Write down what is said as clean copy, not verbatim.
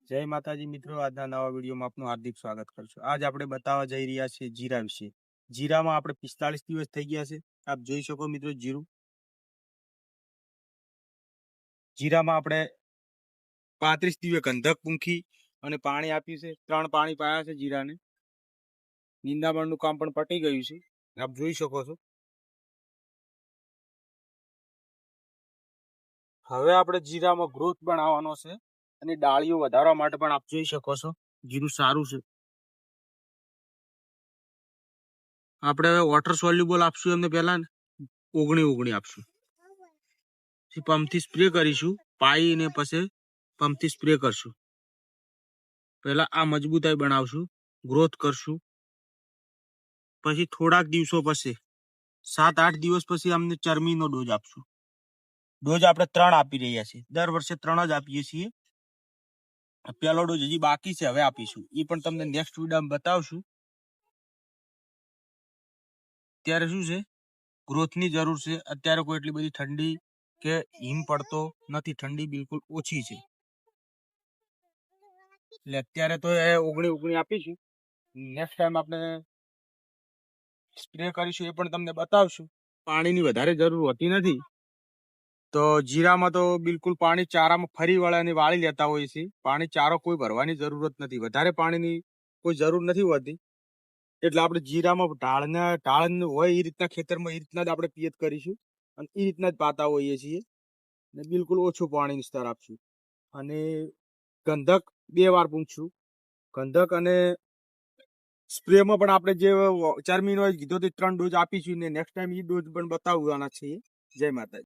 જય માતાજી મિત્રો, આજના નવા વિડીયોમાં આપનું હાર્દિક સ્વાગત કરું છું। આજ આપણે બતાવવા જઈ રહ્યા છીએ જીરા વિશે। જીરામાં આપણે 45 દિવસ થઈ ગયા છે। આપ જોઈ શકો મિત્રો જીરું। જીરામાં આપણે 35 દિવસ ગંધક પૂંખી અને પાણી આપ્યું છે। 3 પાણી પાયા છે જીરાને। નિંદામણનું કામ પણ પતી ગયું છે, આપ જોઈ શકો છો। હવે આપણે જીરામાં ગ્રોથ બનાવવાનો છે અને ડાળીઓ વધારવા માટે પણ આપ જોઈ શકો છો જીરું સારું છે। આપણે વોટર સોલ્યુબલ આપશું એમને પહેલા 19 આપશું, પછી પંપથી સ્પ્રે કરીશું, પાઈને પછી પંપથી સ્પ્રે કરશું। પહેલા આ મજબૂતાઈ બનાવશું, ગ્રોથ કરશું, પછી થોડાક દિવસો પછી 7-8 દિવસ પછી અમને ચરમીનો ડોઝ આપશું। ડોઝ આપણે 3 આપી રહ્યા છીએ, દર વર્ષે 3 જ આપીએ છીએ। પહેલો ડોઝ હજી બાકી છે, હવે આપીશું, એ પણ તમને નેક્સ્ટ વિડીયોમાં બતાવશું। અત્યારે શું છે, ગ્રોથની જરૂર છે। અત્યારે કોઈ એટલી બધી ઠંડી કે હિમ પડતો નથી, ઠંડી બિલકુલ ઓછી છે, એટલે અત્યારે તો એ 19 આપીશું। નેક્સ્ટ ટાઈમ આપણે સ્પ્રે કરીશું, એ પણ તમને બતાવશું। પાણીની વધારે જરૂર હોતી નથી, તો જીરામાં તો બિલકુલ પાણી ચારામાં ફરી વળે અને વાળી લેતા હોય છે। પાણી ચારો કોઈ ભરવાની જરૂરત નથી, વધારે પાણીની કોઈ જરૂર નથી હોતી। એટલે આપણે જીરામાં ઢાળ હોય એ રીતના ખેતરમાં એ રીતના જ આપણે પિયત કરીશું અને એ રીતના જ પાતા હોઈએ છીએ ને બિલકુલ ઓછું પાણીનું સ્તર આપશું। અને ગંધક 2 વાર પૂછશું, ગંધક અને સ્પ્રેમાં પણ આપણે જે ચરમીનો કીધો તે 3 ડોઝ આપીશું ને નેક્સ્ટ ટાઈમ એ ડોઝ પણ બતાવવાના છીએ। જય માતાજી।